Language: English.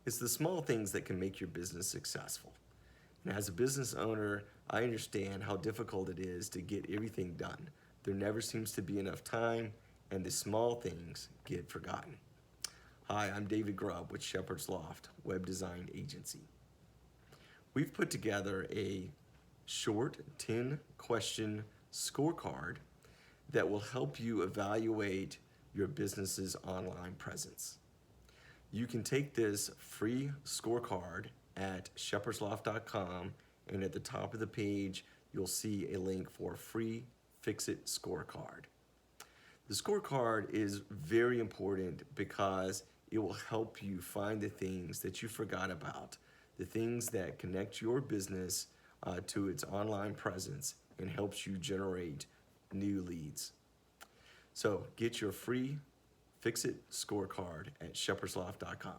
It's the small things that can make your business successful. And as a business owner, I understand how difficult it is to get everything done. There never seems to be enough time, and the small things get forgotten. Hi, I'm David Grubb with Shepherd's Loft Web Design Agency. We've put together a short 10-question scorecard that will help you evaluate your business's online presence. You can take this free scorecard at shepherdsloft.com, and at the top of the page you'll see a link for a free Fix-It scorecard. The scorecard is very important because it will help you find the things that you forgot about, the things that connect your business to its online presence and helps you generate new leads. So get your free Fix-It scorecard at shepherdsloft.com.